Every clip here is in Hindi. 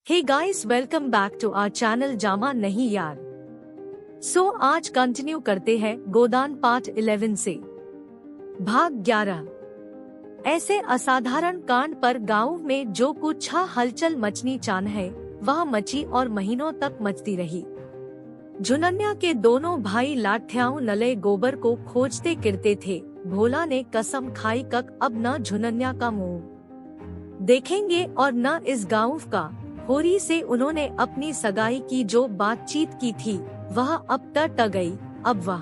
Hey guys, welcome back to our channel जामा नहीं यार। आज कंटिन्यू करते हैं गोदान पार्ट 11 से भाग 11। ऐसे असाधारण कांड पर गांव में जो कुछ हलचल मचनी चान है वह मची और महीनों तक मचती रही। झुनन्या के दोनों भाई लाठियाओं नले गोबर को खोजते किरते थे। भोला ने कसम खाई कक अब न झुनन्या का मुंह देखेंगे और न इस गांव का। होरी से उन्होंने अपनी सगाई की जो बातचीत की थी वह अब टट गई। अब वह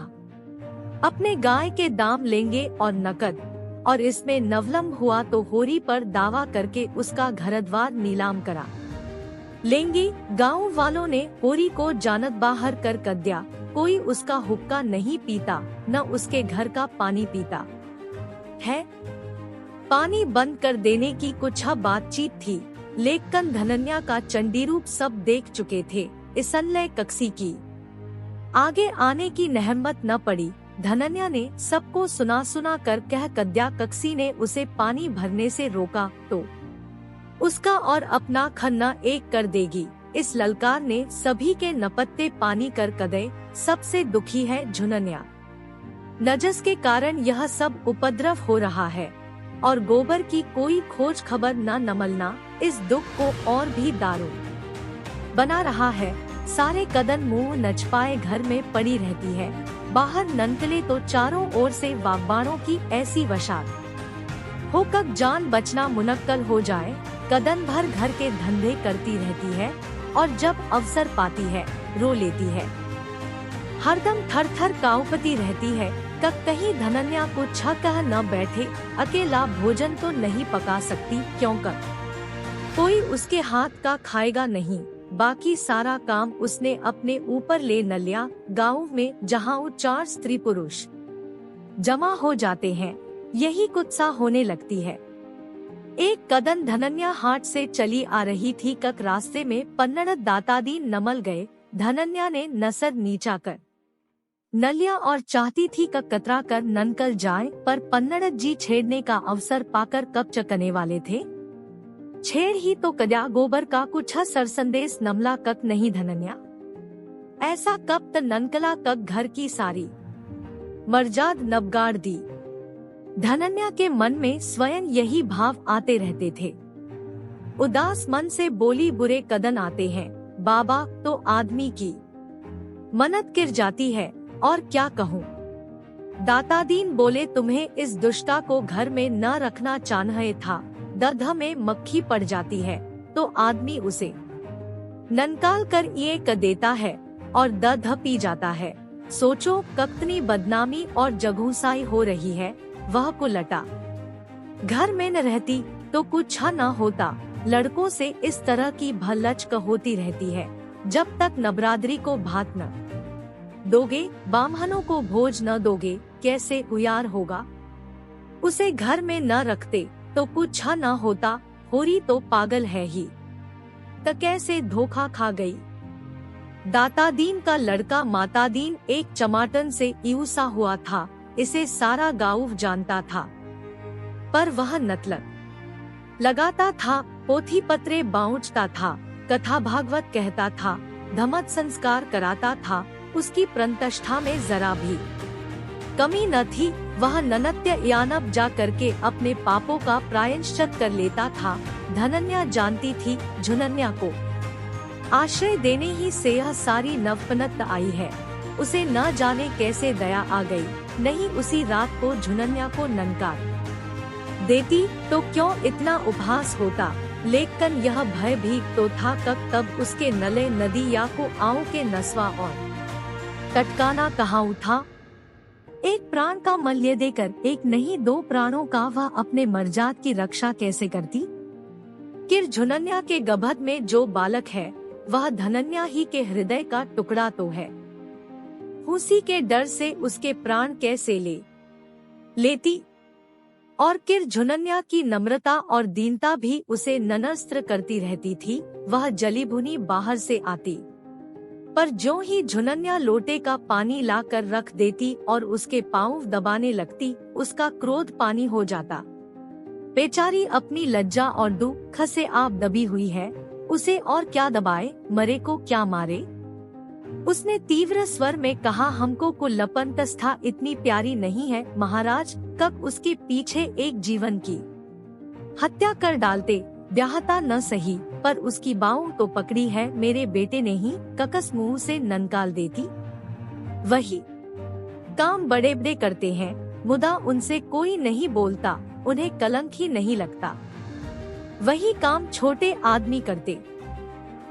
अपने गाय के दाम लेंगे और नकद, और इसमें नवलम हुआ तो होरी पर दावा करके उसका घरद्वार नीलाम करा लेंगे। गांव वालों ने होरी को जानत बाहर कर दिया। कोई उसका हुक्का नहीं पीता, न उसके घर का पानी पीता है। पानी बंद कर देने की कुछ बातचीत थी, लेकिन धनन्या का चंडीरूप सब देख चुके थे। इसलिए कक्सी की आगे आने की नहमत न पड़ी। धनन्या ने सबको सुना सुना कर कह कद्या कक्सी ने उसे पानी भरने से रोका तो उसका और अपना खन्ना एक कर देगी। इस ललकार ने सभी के नपत्ते पानी कर कदे। सबसे दुखी है झुनन्या। नजस के कारण यह सब उपद्रव हो रहा है और गोबर की कोई खोज खबर न नमलना इस दुख को और भी दारुण बना रहा है। सारे कदन मुंह नचपाए घर में पड़ी रहती है। बाहर ननकले तो चारों ओर से बागबानों की ऐसी वशात हो कब जान बचना मुनक्कल हो जाए। कदन भर घर के धंधे करती रहती है और जब अवसर पाती है रो लेती है। हरदम थर थर कांपती रहती है। कहीं धनन्या को कह न बैठे। अकेला भोजन तो नहीं पका सकती क्योंकि कोई उसके हाथ का खाएगा नहीं। बाकी सारा काम उसने अपने ऊपर ले न लिया। गाँव में जहाँ 4 स्त्री पुरुष जमा हो जाते हैं यही कुत्सा होने लगती है। एक कदन धनन्या हाट से चली आ रही थी कक रास्ते में पन्नड़ दातादीन नमल गए। धनन्या ने नसर नीचा कर नलिया और चाहती थी कतरा कर ननकल जाए, पर पन्नड़ जी छेड़ने का अवसर पाकर कब चकने वाले थे। छेड़ ही तो कद्या गोबर का कुछ सरसंदेश नमला कक नहीं धनन्या। ऐसा कब त ननकला कक घर की सारी मर्जाद नबगाड़ दी। धनन्या के मन में स्वयं यही भाव आते रहते थे। उदास मन से बोली बुरे कदन आते हैं बाबा तो आदमी की मनत गिर जाती है और क्या कहूँ। दातादीन बोले तुम्हें इस दुष्टा को घर में न रखना चाहिए था। दध में मक्खी पड़ जाती है तो आदमी उसे ननकाल कर ये क देता है और दध पी जाता है। सोचो कतनी बदनामी और जगूसाई हो रही है। वह को लटा घर में न रहती तो कुछ न होता। लड़कों से इस तरह की भल्लच होती रहती है। जब तक नबरादरी को भात न दोगे, बामहनों को भोज न दोगे, कैसे उयार होगा। उसे घर में न रखते तो कुछ न होता। होरी तो पागल है ही, तो कैसे धोखा खा गई। दातादीन का लड़का मातादीन एक चमाटन से यूसा हुआ था। इसे सारा गाँव जानता था, पर वह नतलक लगाता था, पोथी पत्रे बाँचता था, कथा भागवत कहता था, धमत संस्कार कराता था। उसकी प्रतिष्ठा में जरा भी कमी न थी। वह ननत्य यानब जा करके अपने पापों का प्रायश्चित कर लेता था। धनन्या जानती थी झुनन्या को आश्रय देने ही से यह सारी नवपनत आई है। उसे न जाने कैसे दया आ गई। नहीं उसी रात को झुनन्या को ननकार देती तो क्यों इतना उपहास होता। लेकिन यह भय भी तो था कब तब उसके नले नदी या को आँव के नस्वा और टटकाना कहाँ था। एक प्राण का मूल्य देकर एक नहीं 2 प्राणों का वह अपने मर्जाद की रक्षा कैसे करती। किर झुनन्या के गभद में जो बालक है वह धनन्या ही के हृदय का टुकड़ा तो है। उसी के डर से उसके प्राण कैसे लेती। और किर झुनन्या की नम्रता और दीनता भी उसे ननस्त्र करती रहती थी। वह जली भुनी बाहर से आती, पर जो ही झुनन्या लोटे का पानी लाकर रख देती और उसके पाँव दबाने लगती, उसका क्रोध पानी हो जाता। बेचारी अपनी लज्जा और दुख से आप दबी हुई है। उसे और क्या दबाए, मरे को क्या मारे। उसने तीव्र स्वर में कहा, हमको कुल्लपन तस्था इतनी प्यारी नहीं है महाराज। कक उसके पीछे एक जीवन की हत्या कर डालते, ब्याहता न सही, पर उसकी बाहों तो पकड़ी है मेरे बेटे ने ही। ककस मुंह से ननकाल देती। वही काम बड़े बड़े करते हैं, मुदा उनसे कोई नहीं बोलता, उन्हें कलंक ही नहीं लगता। वही काम छोटे आदमी करते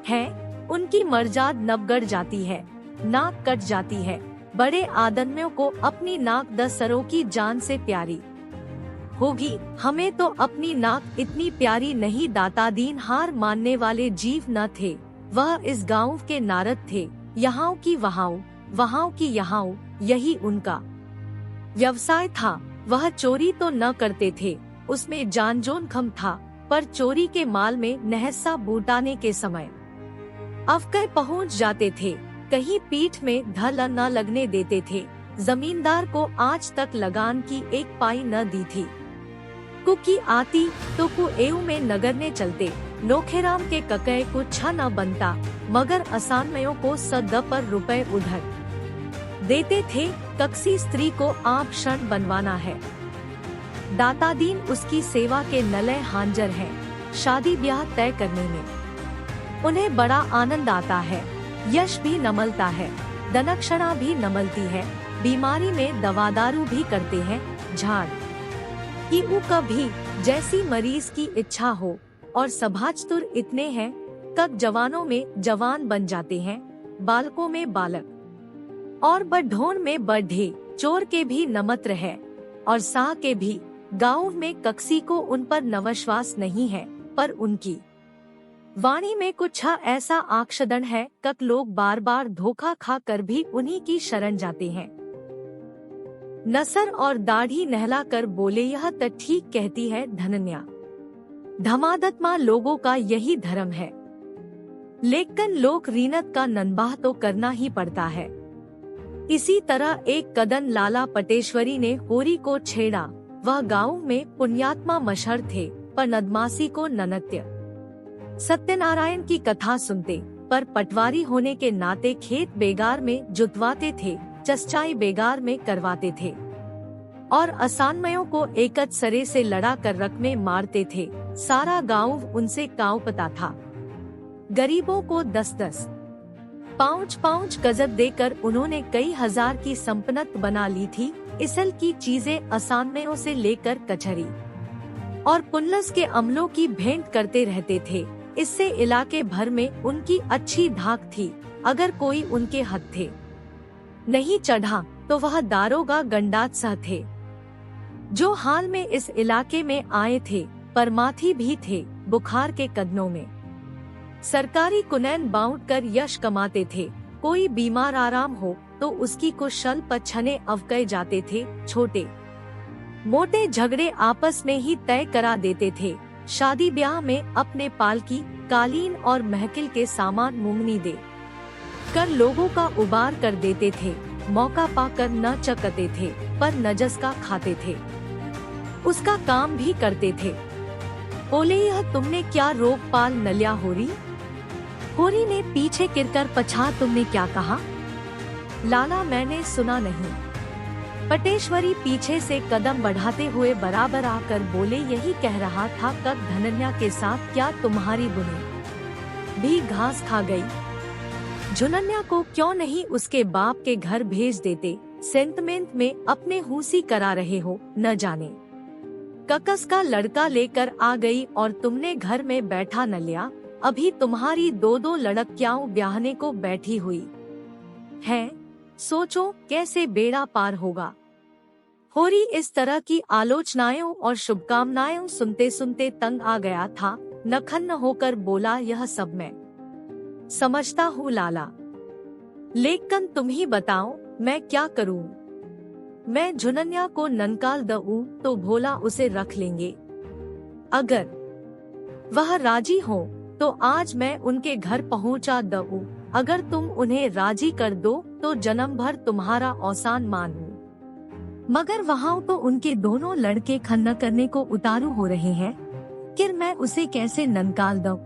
हैं, उनकी मर्जाद नबगड़ जाती है, नाक कट जाती है। बड़े आदमियों को अपनी नाक 10 सरों की जान से प्यारी होगी, हमें तो अपनी नाक इतनी प्यारी नहीं। दाता दीन हार मानने वाले जीव न थे, वह इस गांव के नारद थे। यहाँ की वहाँ की यहाँ, यही उनका व्यवसाय था। वह चोरी तो न करते थे, उसमें जान जोखिम था, पर चोरी के माल में नहसा बूटाने के समय अवकय पहुँच जाते थे। कहीं पीठ में धल न लगने देते थे। जमींदार को आज तक लगान की एक पाई न दी थी। कुकी आती तो कुएऊ में नगरने चलते। नोखेराम के ककय को छा न बनता, मगर असानमयों को 100 पर रुपए उधर देते थे। कक्सी स्त्री को आप क्षण बनवाना है, दातादीन उसकी सेवा के नलय हांजर हैं। शादी ब्याह तय करने में उन्हें बड़ा आनंद आता है। यश भी नमलता है, दनक्षणा भी नमलती है। बीमारी में दवादारू भी करते हैं, झाड़ की उका भी, जैसी मरीज की इच्छा हो। और सभाचतुर इतने हैं, कब जवानों में जवान बन जाते हैं, बालकों में बालक और बढ़ोन में बढ़े। चोर के भी नमत्र है और साह के भी। गाँव में कक्सी को उन पर नवश्वास नहीं है, पर उनकी वाणी में कुछ ऐसा आक्षदन है, कक लोग बार बार धोखा खा कर भी उन्हीं की शरण जाते हैं। नसर और दाढ़ी नहला कर बोले, यह तो ठीक कहती है धनन्या। धमादत्मा लोगों का यही धर्म है, लेकिन लोक रीनत का ननबाह तो करना ही पड़ता है। इसी तरह एक कदन लाला पटेश्वरी ने होरी को छेड़ा। वह गाँव में पुण्यात्मा मशहूर थे, पर नदमासी को ननत्य सत्यनारायण की कथा सुनते, पर पटवारी होने के नाते खेत बेगार में जुतवाते थे, चस्चाई बेगार में करवाते थे, और असानमयों को एकच सरे से लड़ा कर रक में मारते थे। सारा गाँव उनसे कांपता था। गरीबों को 10-10 पाँच गजब देकर उन्होंने कई हजार की संपन्नत बना ली थी। इसल की चीजें असानमयों से लेकर कचहरी और पुनलस के अमलों की भेंट करते रहते थे। इससे इलाके भर में उनकी अच्छी धाक थी। अगर कोई उनके हत्थे नहीं चढ़ा तो वह दारोगा गंडात सह थे, जो हाल में इस इलाके में आए थे। परमाथी भी थे, बुखार के कदनों में सरकारी कुनैन बाउंड कर यश कमाते थे। कोई बीमार आराम हो तो उसकी कुशल पछने अवकय जाते थे। छोटे मोटे झगड़े आपस में ही तय करा देते थे। शादी ब्याह में अपने पालकी, कालीन और महकिल के सामान मुंगनी दे कर लोगों का उबार कर देते थे। मौका पाकर न चकते थे, पर नजस का खाते थे, उसका काम भी करते थे। बोले, यह तुमने क्या रोक पाल नलिया होरी? होरी ने पीछे गिरकर पछा, तुमने क्या कहा? लाला, मैंने सुना नहीं। पटेश्वरी पीछे से कदम बढ़ाते हुए बराबर आकर बोले, यही कह रहा था कब धनन्या के साथ क्या तुम्हारी बुनी भी घास खा गई? झुनन्या को क्यों नहीं उसके बाप के घर भेज देते? सेंटमेंट में अपने हूसी करा रहे हो, न जाने ककस का लड़का लेकर आ गई और तुमने घर में बैठा न लिया। अभी तुम्हारी 2-2 लड़कियां ब्याहने को बैठी हुई हैं। सोचो कैसे बेड़ा पार होगा। होरी इस तरह की आलोचनाएं और शुभकामनाएं सुनते सुनते तंग आ गया था। नखन्न होकर बोला, यह सब मैं समझता हूँ लाला, लेकिन तुम ही बताओ मैं क्या करूँ? मैं झुनन्या को ननकाल दूँ तो भोला उसे रख लेंगे। अगर वह राजी हो तो आज मैं उनके घर पहुँचा दूँ। अगर तुम उन्हें राजी कर दो तो जन्म भर तुम्हारा औसान मानूं। मगर वहाँ तो उनके दोनों लड़के खन्ना करने को उतारू हो रहे हैं, फिर मैं उसे कैसे ननकाल दूँ?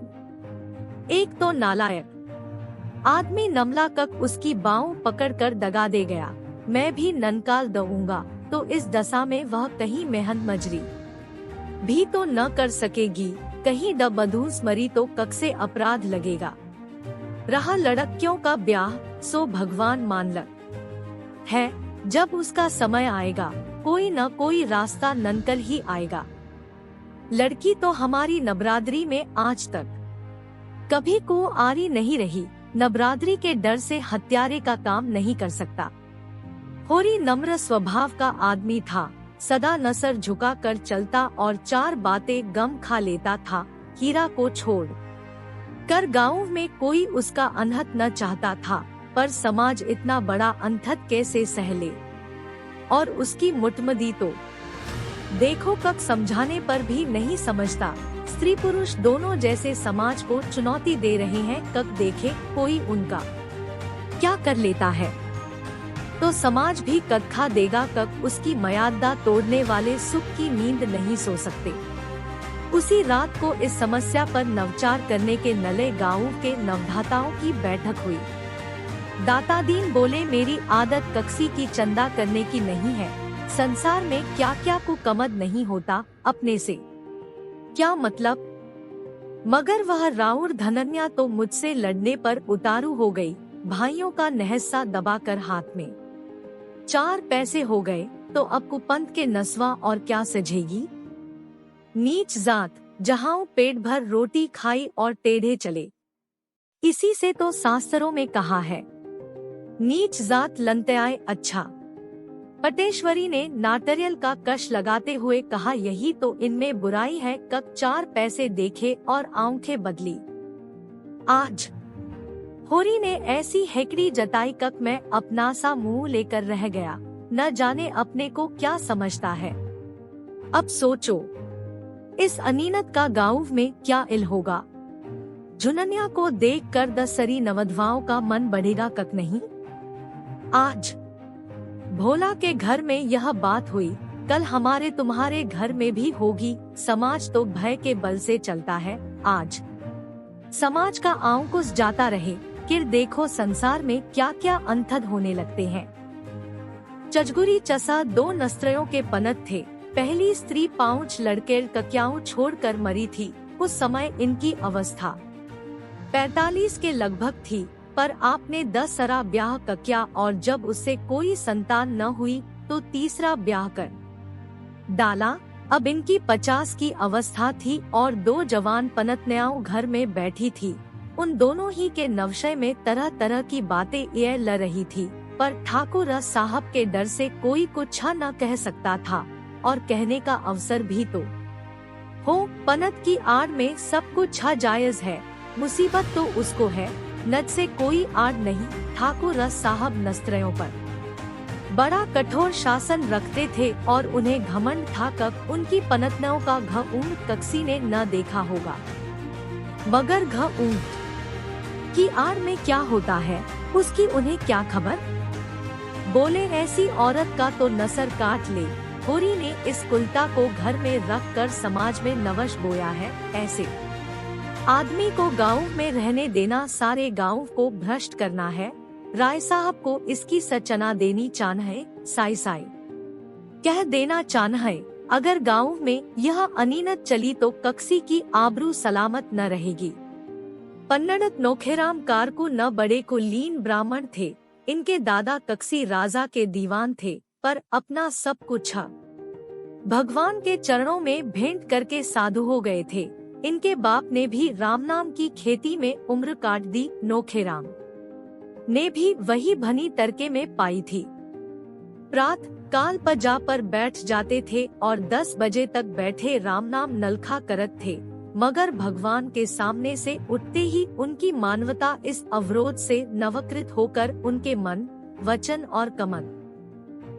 एक तो नालायक आदमी नमला कक उसकी बाहों पकड़कर दगा दे गया। मैं भी ननकाल दूंगा तो इस दशा में वह कहीं मेहनत मजरी भी तो न कर सकेगी, कहीं द बधूस मरी तो कक से अपराध लगेगा। रहा लड़कियों का ब्याह सो भगवान मान लग है, जब उसका समय आएगा कोई न कोई रास्ता ननकल ही आएगा। लड़की तो हमारी नबरादरी में आज तक कभी को आरी नहीं रही, नबरादरी के डर से हत्यारे का काम नहीं कर सकता। होरी नम्र स्वभाव का आदमी था, सदा नसर झुका कर चलता और चार बातें गम खा लेता था। हीरा को छोड़ कर गाँव में कोई उसका अनहत न चाहता था, पर समाज इतना बड़ा अनथत कैसे सह ले। और उसकी मुटमदी तो देखो कक समझाने पर भी नहीं समझता। स्त्री पुरुष दोनों जैसे समाज को चुनौती दे रहे हैं, कक देखे कोई उनका क्या कर लेता है तो समाज भी कक खा देगा। कक उसकी मर्यादा तोड़ने वाले सुख की नींद नहीं सो सकते। उसी रात को इस समस्या पर नवचार करने के नले गाँव के नवधाताओं की बैठक हुई। दातादीन बोले, मेरी आदत कक्सी की चंदा करने की नहीं है। संसार में क्या क्या को कमद नहीं होता, अपने से क्या मतलब। मगर वह राउर धनन्या तो मुझसे लड़ने पर उतारू हो गई। भाइयों का नहसा दबाकर हाथ में 4 पैसे हो गए तो अब कुपंत के नस्वा और क्या सजेगी। नीच जात जहां पेट भर रोटी खाई और टेढ़े चले, इसी से तो शास्त्रों में कहा है, नीच जात लंत्याए अच्छा। पटेश्वरी ने नाटरियल का कश लगाते हुए कहा, यही तो इनमें बुराई है। कक 4 पैसे देखे और आंखें बदली। आज होरी ने ऐसी हेकड़ी जताई, कक मैं अपना सा मुंह लेकर रह गया, न जाने अपने को क्या समझता है। अब सोचो इस अनीनत का गाँव में क्या इल होगा। झुननिया को देखकर दसरी नवधवाओं का मन बढ़ेगा, कक नहीं। आज भोला के घर में यह बात हुई, कल हमारे तुम्हारे घर में भी होगी। समाज तो भय के बल से चलता है। आज समाज का अंकुश जाता रहे, फिर देखो संसार में क्या क्या अनथद होने लगते हैं। चजगुरी चसा 2 नस्त्रों के पनत थे। पहली स्त्री 5 लड़के कक्याओं छोड़कर मरी थी। उस समय इनकी अवस्था 45 के लगभग थी, पर आपने 10 सरा ब्याह किया और जब उससे कोई संतान न हुई तो तीसरा ब्याह कर डाला। अब इनकी 50 की अवस्था थी और 2 जवान पनतन्याओं घर में बैठी थी। उन दोनों ही के नवशय में तरह तरह की बातें ये ल रही थी, पर ठाकुर साहब के डर से कोई कुछ न कह सकता था और कहने का अवसर भी तो हो। पनत की आड़ में सब कुछ जायज है, मुसीबत तो उसको है, नज से कोई आड़ नहीं। ठाकुर साहब नस्त्रों पर बड़ा कठोर शासन रखते थे और उन्हें घमंड था, कब उनकी पनतनों का घ कक्सी ने न देखा होगा। मगर घ की आड़ में क्या होता है उसकी उन्हें क्या खबर। बोले, ऐसी औरत का तो नसर काट ले। होरी ने इस कुलता को घर में रख कर समाज में नवश बोया है। ऐसे आदमी को गाँव में रहने देना सारे गाँव को भ्रष्ट करना है। राय साहब को इसकी सचना देनी चान है। साई साई कह देना चान है, अगर गाँव में यह अनीनत चली तो कक्सी की आबरू सलामत न रहेगी। पन्नड़त नोखेराम कारकू न बड़े कुलीन ब्राह्मण थे। इनके दादा कक्सी राजा के दीवान थे, पर अपना सब कुछ भगवान के चरणों में भेंट करके साधु हो गए थे। इनके बाप ने भी राम नाम की खेती में उम्र काट दी। नोखेराम ने भी वही भनी तरके में पाई थी। प्रात काल पजा पर बैठ जाते थे और 10 बजे तक बैठे राम नाम नलखा करत थे, मगर भगवान के सामने से उठते ही उनकी मानवता इस अवरोध से नवकृत होकर उनके मन, वचन और कमन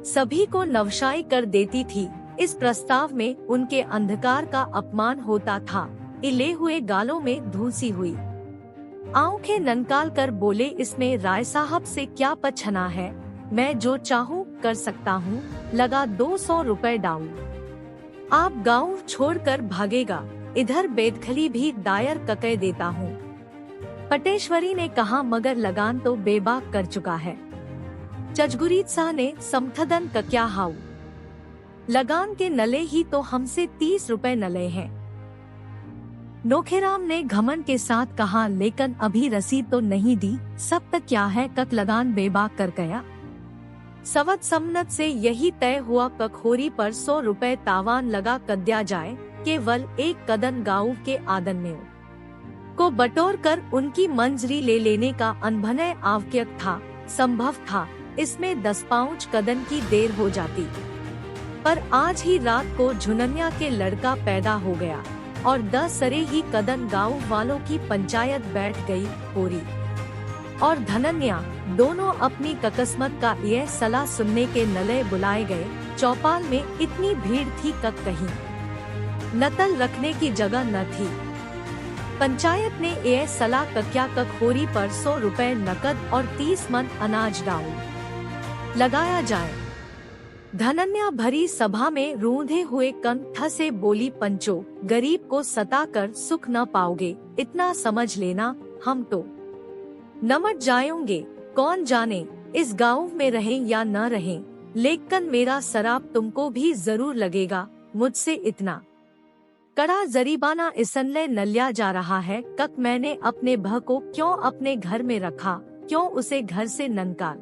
सभी को नवशाई कर देती थी। इस प्रस्ताव में उनके अंधकार का अपमान होता था। इले हुए गालों में धूसी हुई आंखें ननकाल कर बोले, इसमें राय साहब से क्या पछना है, मैं जो चाहूँ कर सकता हूँ। लगा 200 रुपए डाउन। आप गाँव छोड़कर भागेगा, इधर बेदखली भी दायर कके देता हूँ। पटेश्वरी ने कहा मगर लगान तो बेबाक कर चुका है। चजगुरीत शाह ने समथदन का क्या हाउ, लगान के नले ही तो हमसे 30 रुपए नले हैं। नोखेराम ने घमंड के साथ कहा लेकिन अभी रसीद तो नहीं दी, सब तक क्या है कक लगान बेबाक कर गया। सवत सम्मत से यही तय हुआ कखोरी पर 100 रुपए तावान लगा कर दिया जाए, केवल एक कदन गाँव के आदन में को बटोर कर उनकी मंजरी ले लेने का अनभनय आवश्यक था, संभव था। इसमें 10 पाउच कदन की देर हो जाती, पर आज ही रात को झुननिया के लड़का पैदा हो गया और 10 सरे ही कदन गाँव वालों की पंचायत बैठ गई। होरी और धनन्या दोनों अपनी ककस्मत का यह सलाह सुनने के नलय बुलाए गए। चौपाल में इतनी भीड़ थी कक कहीं नतल रखने की जगह न थी। पंचायत ने यह सलाह कक्या कखोरी पर 100 रुपए नकद और 30 मन अनाज डाउन लगाया जाए। धनन्या भरी सभा में रूंधे हुए कंठ से बोली पंचो, गरीब को सताकर सुख न पाओगे, इतना समझ लेना, हम तो नमट जाएंगे। कौन जाने इस गांव में रहें या न रहें, लेकिन मेरा शराब तुमको भी जरूर लगेगा। मुझसे इतना कड़ा जरीबाना इसलिए न लिया जा रहा है कक मैंने अपने भह को क्यों अपने घर में रखा, क्यों उसे घर से ननकार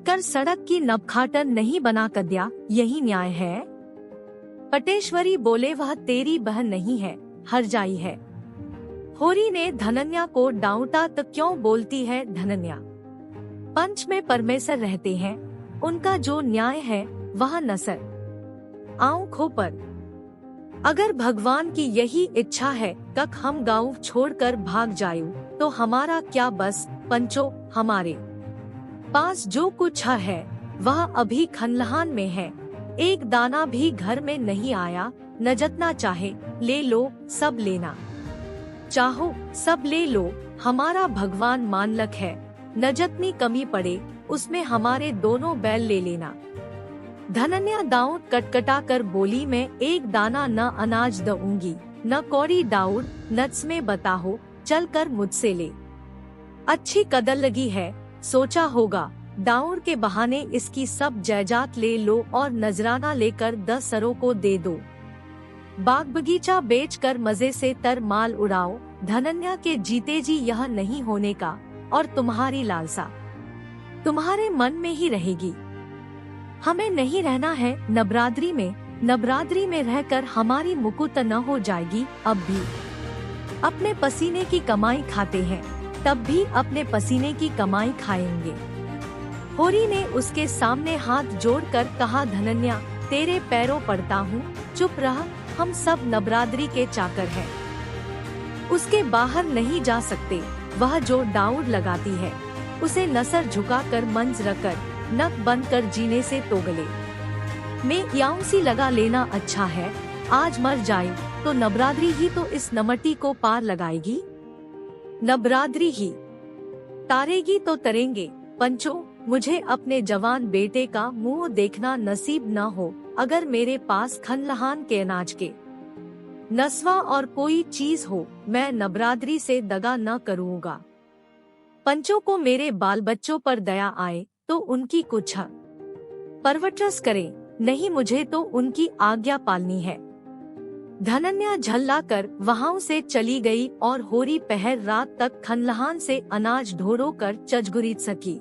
कर सड़क की नबखाटन नहीं बना कर दिया, यही न्याय है। पटेश्वरी बोले वह तेरी बहन नहीं है, हरजाई है। होरी ने धनन्या को डांटा तो क्यों बोलती है धनन्या, पंच में परमेश्वर रहते हैं, उनका जो न्याय है वह नसर आंखों पर। अगर भगवान की यही इच्छा है कक हम गाँव छोड़कर भाग जायूं, तो हमारा क्या बस पंचो, हमारे पास जो कुछ है वह अभी खनलहान में है, एक दाना भी घर में नहीं आया। न जितना चाहे ले लो, सब लेना चाहो सब ले लो, हमारा भगवान मानलक है, न जितनी कमी पड़े उसमें हमारे दोनों बैल ले लेना। धनन्या दाऊद कटकटा कर बोली मैं एक दाना न अनाज दूंगी, न कौड़ी दाऊद नच में बताहो, चल कर मुझसे ले। अच्छी कदर लगी है, सोचा होगा दाऊद के बहाने इसकी सब जायदाद ले लो और नजराना लेकर 10 सरों को दे दो, बाग बगीचा बेचकर मजे से तर माल उड़ाओ। धनन्या के जीते जी यह नहीं होने का, और तुम्हारी लालसा तुम्हारे मन में ही रहेगी। हमें नहीं रहना है नबरादरी में, नबरादरी में रहकर हमारी मुकुत न हो जाएगी। अब भी अपने पसीने की कमाई खाते हैं, तब भी अपने पसीने की कमाई खाएंगे। होरी ने उसके सामने हाथ जोड़कर कहा धनन्या तेरे पैरों पड़ता हूँ, चुप रह, हम सब नबरादरी के चाकर हैं, उसके बाहर नहीं जा सकते। वह जो दाऊद लगाती है उसे नसर झुकाकर मंज रखकर नक बंद कर जीने से तोगले में याऊंसी लगा लेना अच्छा है। आज मर जाए तो नबरादरी ही तो इस नमटी को पार लगाएगी, नबरादरी ही तारेगी तो तरेंगे। पंचो, मुझे अपने जवान बेटे का मुंह देखना नसीब न हो, अगर मेरे पास खनलहान के अनाज के नस्वा और कोई चीज हो, मैं नबरादरी से दगा न करूँगा। पंचों को मेरे बाल बच्चों पर दया आए तो उनकी कुछ परवरिश करें, नहीं मुझे तो उनकी आज्ञा पालनी है। धनन्या झल्ला कर वहां से चली गई और होरी पहर रात तक खनलहान से अनाज ढोरो कर चजगुरीत सकी।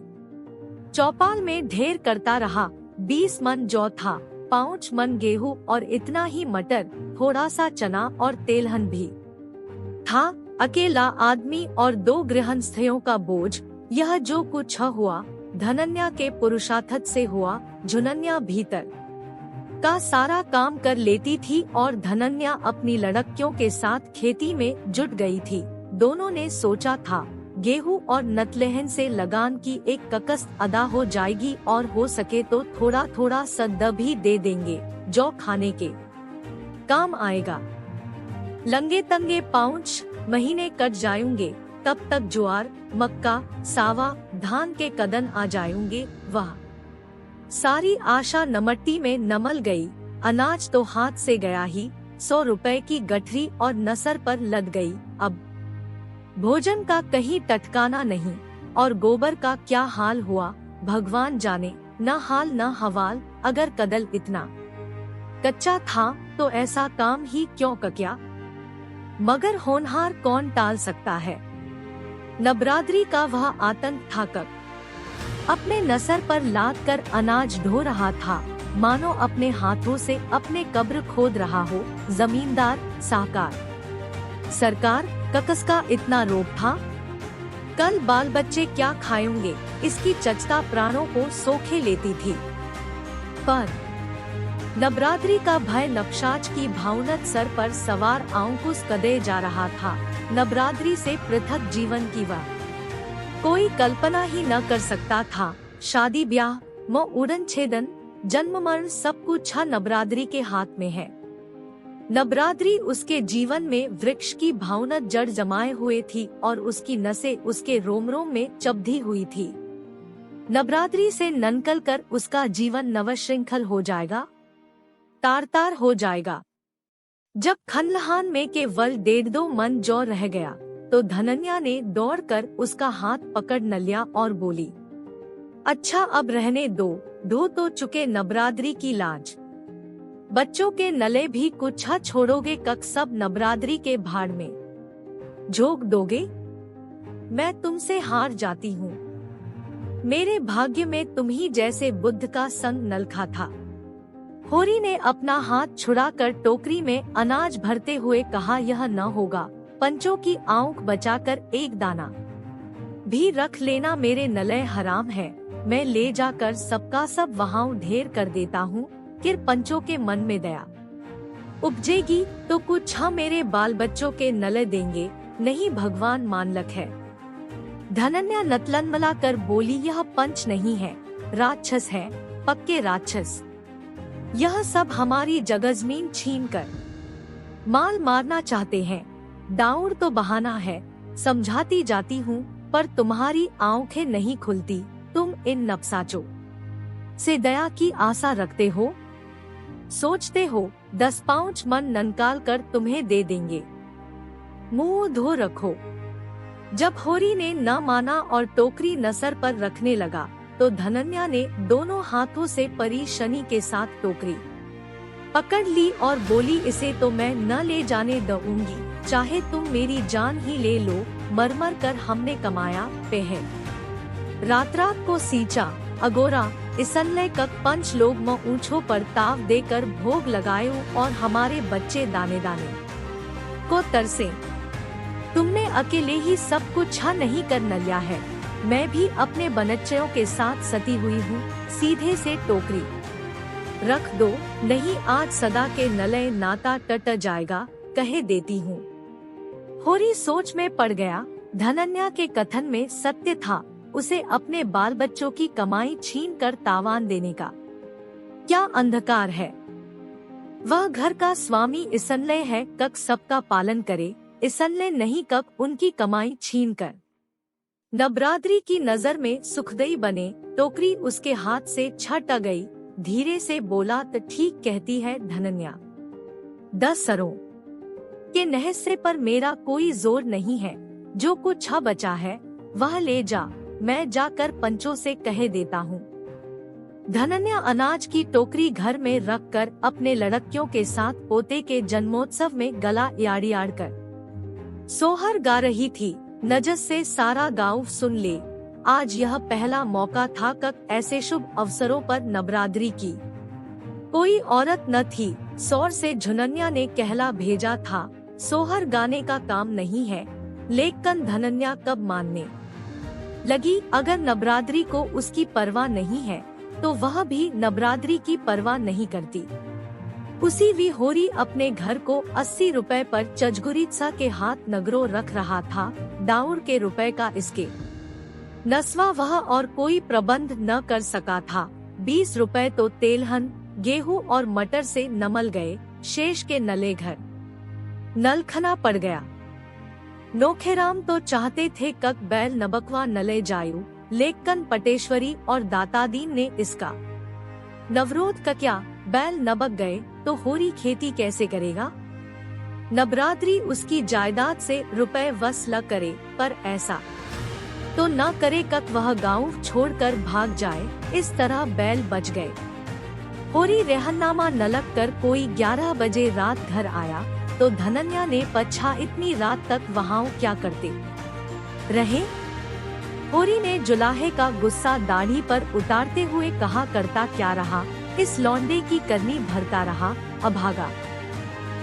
चौपाल में ढेर करता रहा। 20 मन जौ था, 5 मन गेहूं और इतना ही मटर, थोड़ा सा चना और तेलहन भी था। अकेला आदमी और 2 गृहस्थयों का बोझ, यह जो कुछ हुआ धनन्या के पुरुषार्थ से हुआ। झुनन्या भीतर का सारा काम कर लेती थी और धनन्या अपनी लड़कियों के साथ खेती में जुट गई थी। दोनों ने सोचा था गेहूं और नतलहन से लगान की एक ककस्त अदा हो जाएगी और हो सके तो थोड़ा थोड़ा सद्दा भी दे देंगे, जो खाने के काम आएगा। लंगे तंगे 5 महीने कट जाएंगे, तब तक ज्वार, मक्का, सावा, धान के कदन आ जाएंगे। वह सारी आशा नमट्टी में नमल गई। अनाज तो हाथ से गया ही, 100 रुपए की गठरी और नसर पर लद गई। अब भोजन का कहीं टटकाना नहीं, और गोबर का क्या हाल हुआ भगवान जाने, न हाल न हवाल। अगर कदल इतना कच्चा था तो ऐसा काम ही क्यों किया, मगर होनहार कौन टाल सकता है। नबरादरी का वह आतंक था कक अपने नसर पर लाद कर अनाज ढो रहा था, मानो अपने हाथों से अपने कब्र खोद रहा हो। जमींदार साहूकार सरकार ककस का इतना रोब था, कल बाल बच्चे क्या खाएंगे, इसकी चचता प्राणों को सोखे लेती थी। पर नबरादरी का भय नक्शाच की भावनत सर पर सवार अंकुश कदे जा रहा था। नबरादरी से पृथक जीवन की वह कोई कल्पना ही न कर सकता था। शादी ब्याह म उड़न छेदन जन्म मरण सब कुछ नबरादरी के हाथ में है। नबरादरी उसके जीवन में वृक्ष की भावनत जड़ जमाए हुए थी और उसकी नसें उसके रोम रोम में चबधी हुई थी। नबरादरी से ननकल कर उसका जीवन नवश्रृंखल हो जाएगा, तार तार हो जाएगा। जब खनलहान में केवल 1.5 मन जौ रह गया तो धनन्या ने दौड़कर उसका हाथ पकड़ न लिया और बोली, अच्छा अब रहने दो, ढो तो चुके नबरादरी की लाज। बच्चों के नले भी कुछ छोड़ोगे कक सब नबरादरी के भाड़ में झोंक दोगे। मैं तुमसे हार जाती हूँ, मेरे भाग्य में तुम्ही जैसे बुद्ध का संग नलखा था। होरी ने अपना हाथ छुड़ाकर टोकरी में अनाज भरते हुए कहा, यह न होगा, पंचों की आंख बचाकर एक दाना भी रख लेना, मेरे नलय हराम है, मैं ले जाकर सबका सब वहाँ ढेर कर देता हूँ। फिर पंचों के मन में दया उपजेगी तो कुछ मेरे बाल बच्चों के नले देंगे, नहीं भगवान मानलक है। धनन्या नतलनमला कर बोली, यह पंच नहीं है, राक्षस है, पक्के राक्षस। यह सब हमारी जगजमीन छीन कर माल मारना चाहते हैं। दाऊड़ तो बहाना है, समझाती जाती हूँ, पर तुम्हारी आंखें नहीं खुलती। तुम इन नपसाचों से दया की आशा रखते हो, सोचते हो 10 पाउच मन ननकाल कर तुम्हें दे देंगे, मुंह धो रखो। जब होरी ने न माना और टोकरी नसर पर रखने लगा तो धनन्या ने दोनों हाथों से परी शनि के साथ टोकरी पकड़ ली और बोली, इसे तो मैं न ले जाने दूंगी, चाहे तुम मेरी जान ही ले लो, मरमर कर हमने कमाया पे है। रात रात को सींचा अगोरा इसनलय कक पंच लोग म ऊंचों पर ताव देकर भोग लगाए और हमारे बच्चे दाने दाने को तरसे। तुमने अकेले ही सब कुछ नहीं कर न लिया है, मैं भी अपने बनच्चों के साथ सती हुई हूँ। सीधे से टोकरी रख दो, नहीं आज सदा के नलय नाता टट जाएगा, कहे देती हूँ। होरी सोच में पड़ गया। धनन्या के कथन में सत्य था, उसे अपने बाल बच्चों की कमाई छीन कर तावान देने का क्या अंधकार है। वह घर का स्वामी इसनलय है, कक सबका पालन करे, इसनलय नहीं कक उनकी कमाई छीन कर नबरादरी की नजर में सुखदई बने। टोकरी उसके हाथ से छट गई। धीरे से बोला, तो ठीक कहती है धनन्या, 10 सरों के नहसे पर मेरा कोई जोर नहीं है, जो कुछ बचा है वह ले जा, मैं जाकर पंचों से कह देता हूँ। धनन्या अनाज की टोकरी घर में रखकर अपने लड़कियों के साथ पोते के जन्मोत्सव में गला याड़ कर सोहर गा रही थी। नजस से सारा गांव सुन ले, आज यह पहला मौका था कक ऐसे शुभ अवसरों पर नबरादरी की कोई औरत न थी। सौर से झुनन्या ने कहला भेजा था, सोहर गाने का काम नहीं है, लेकिन धनन्या कब मानने लगी। अगर नबरादरी को उसकी परवाह नहीं है तो वह भी नबरादरी की परवाह नहीं करती। उसी भी होरी अपने घर को 80 रुपए पर चजगुरीत्सा के हाथ नगरों रख रहा था। दाऊर के रुपए का इसके नस्वा वह और कोई प्रबंध न कर सका था। 20 रुपए तो तेलहन, गेहूं और मटर से नमल गए, शेष के नले घर नलखना पड़ गया। नोखेराम तो चाहते थे कक बैल नबकवा नले जायु, लेकिन पटेश्वरी और दातादीन ने इसका नवरोध का क्या, बैल नबक गए तो होरी खेती कैसे करेगा। नबराद्री उसकी जायदाद से रुपए वसूल करे, पर ऐसा तो न करे कक वह गांव छोड़कर भाग जाए। इस तरह बैल बच गए। होरी रेहननामा नलक कर कोई 11 बजे रात घर आया तो धनन्या ने पूछा, इतनी रात तक वहाँ क्या करते रहे? होरी ने जुलाहे का गुस्सा दाढ़ी पर उतारते हुए कहा, करता क्या रहा, इस लौंडे की करनी भरता रहा, अभागा।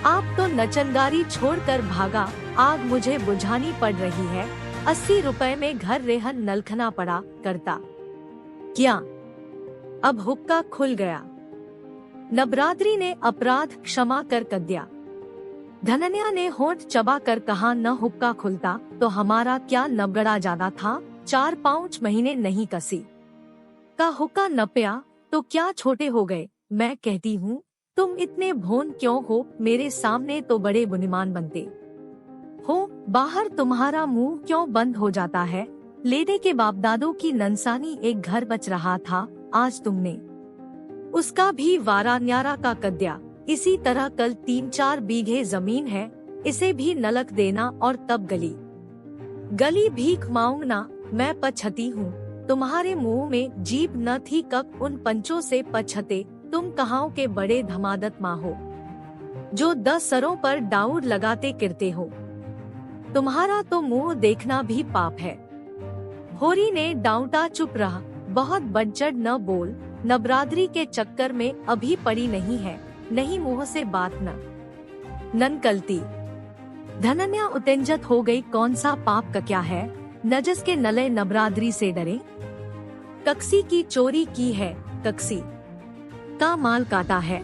आप तो नचनगारी छोड़कर भागा, आग मुझे बुझानी पड़ रही है। 80 रुपए में घर रेहन नलखना पड़ा, करता क्या? अब हुक्का खुल गया। नबराद्री ने अपराध क्षमा कर दिया। धनन्या ने होंठ चबा कर कहा, न हुक्का खुलता तो हमारा क्या नबगड़ा ज्यादा था, 4-5 महीने नहीं कसी का हुक्का न पिया तो क्या छोटे हो गए। मैं कहती हूँ तुम इतने भोन क्यों हो, मेरे सामने तो बड़े बुनिमान बनते हो, बाहर तुम्हारा मुंह क्यों बंद हो जाता है? लेडे के बाप दादों की ननसानी एक घर बच रहा था, आज तुमने उसका भी वारा न्यारा का कद्या। इसी तरह कल 3-4 बीघे जमीन है, इसे भी नलक देना और तब गली भीख मांगना। मैं पछती हूँ, तुम्हारे मुंह में जीभ न थी कब उन पंचों से पछते। तुम कहां के बड़े धमादत माँ हो जो 10 सरों पर डाउर लगाते किरते हो, तुम्हारा तो मुंह देखना भी पाप है। होरी ने डांटा, चुप रहा, बहुत बढ़ न बोल, नबराद्री के चक्कर में अभी पड़ी नहीं है, नहीं मुंह से बात न कलती। धनन्या उत्तेजित हो गई, कौन सा पाप का क्या है, नजस के नले नबराद्री से डरे। कक्सी की चोरी की है, कक्सी का माल काटा है,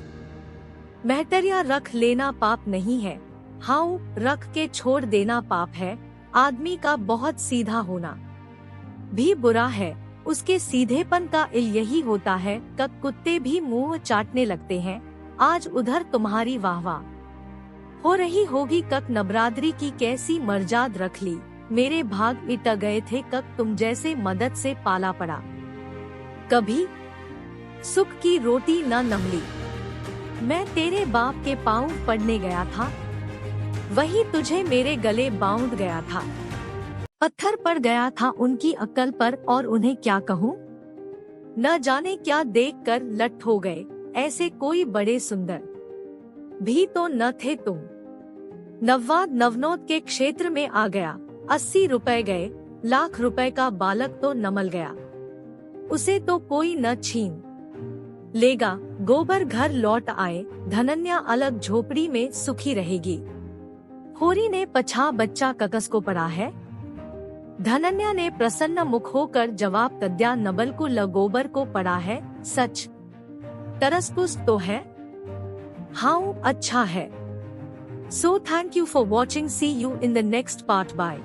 महतरिया रख लेना पाप नहीं है, हाउ रख के छोड़ देना पाप है। आदमी का बहुत सीधा होना भी बुरा है, उसके सीधेपन का इल यही होता है कब कुत्ते भी मुंह चाटने लगते हैं। आज उधर तुम्हारी वाहवाह हो रही होगी कक नबराद्री की कैसी मर्जाद रख ली, मेरे भाग इट गए थे कक तुम जैसे मदद से पाला पड़ा, कभी सुख की रोटी न नमली। मैं तेरे बाप के पाँव पड़ने गया था, वही तुझे मेरे गले बांध गया था, पत्थर पड़ गया था उनकी अक्ल पर, और उन्हें क्या कहूँ, न जाने क्या देखकर लट हो गए। ऐसे कोई बड़े सुंदर भी तो न थे तुम। नववाद नवनोद के क्षेत्र में आ गया, 80 रुपए गए, लाख रुपए का बालक तो नमल गया, उसे तो कोई न छीन लेगा। गोबर घर लौट आए, धनन्या अलग झोपड़ी में सुखी रहेगी। होरी ने पछा बच्चा ककस को पड़ा है। धनन्या ने प्रसन्न मुख होकर जवाब कद्या, नबल को लगोबर को पड़ा है, सच तरसपुस तो है, हाँ अच्छा है। So thank you for watching, see you in the next part, bye.